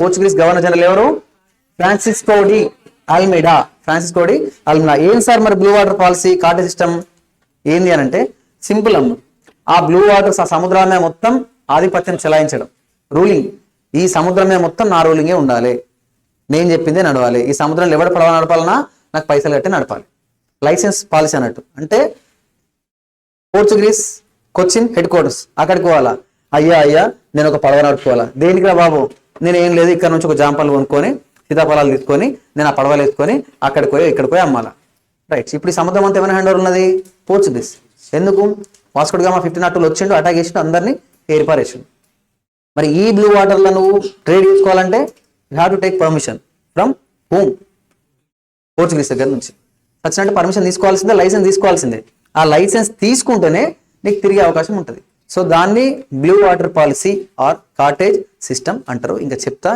Portuguese governor general ఎవరు? Francisco de Almeida. ఏం sir మరి బ్లూ వాటర్ పాలసీ కార్టేజ్ సిస్టమ్ ఏంది అని అంటే సింపుల్ అమ్మ. ఆ బ్లూ వాటర్స్ ఆ సముద్రాల మీద మొత్తం ఆధిపత్యం చెలాయించడం, రూలింగ్. ఈ సముద్రం మీద మొత్తం నా రూలింగే ఉండాలి, నేను చెప్పిందే నడవాలి. ఈ సముద్రంలో ఎవడ పడవ నడపాలన్నా నాకు పైసలు కట్టి నడపాలి. లైసెన్స్ పాలసీ అన్నట్టు. అంటే పోర్చుగీస్ కొచ్చిన్ హెడ్ క్వార్టర్స్ అక్కడికి పోవాలా, అయ్యా నేను ఒక పడవ నడుపుకోవాలా. దేనికిరా బాబు, నేను ఏం లేదు ఇక్కడ నుంచి ఒక జాంపలు కొనుక్కొని సీతాఫలాలు తీసుకొని నేను ఆ పడవలు ఎత్తుకొని అక్కడికి పోయి అమ్మాలా. రైట్. ఇప్పుడు ఈ సముద్రం అంతా ఏమైనా హ్యాండ్ ఓవర్ ఉన్నది? పోర్చుగీస్. ఎందుకు? వాస్కోడి గామా 1502 వచ్చిండు, అటాక్ చేసిండు, అందరినీ ఏర్పారేసిండు. మరి ఈ బ్లూ వాటర్లో నువ్వు ట్రేడ్ చేసుకోవాలంటే you have to take permission from home, Portuguese దగ్గర నుంచి. వచ్చినట్టు పర్మిషన్ తీసుకోవాల్సిందే, లైసెన్స్ తీసుకోవాల్సిందే. ఆ లైసెన్స్ తీసుకుంటేనే నీకు తిరిగే అవకాశం ఉంటుంది. సో దాన్ని blue water policy or cartage system అంటారు. ఇంకా చెప్తా.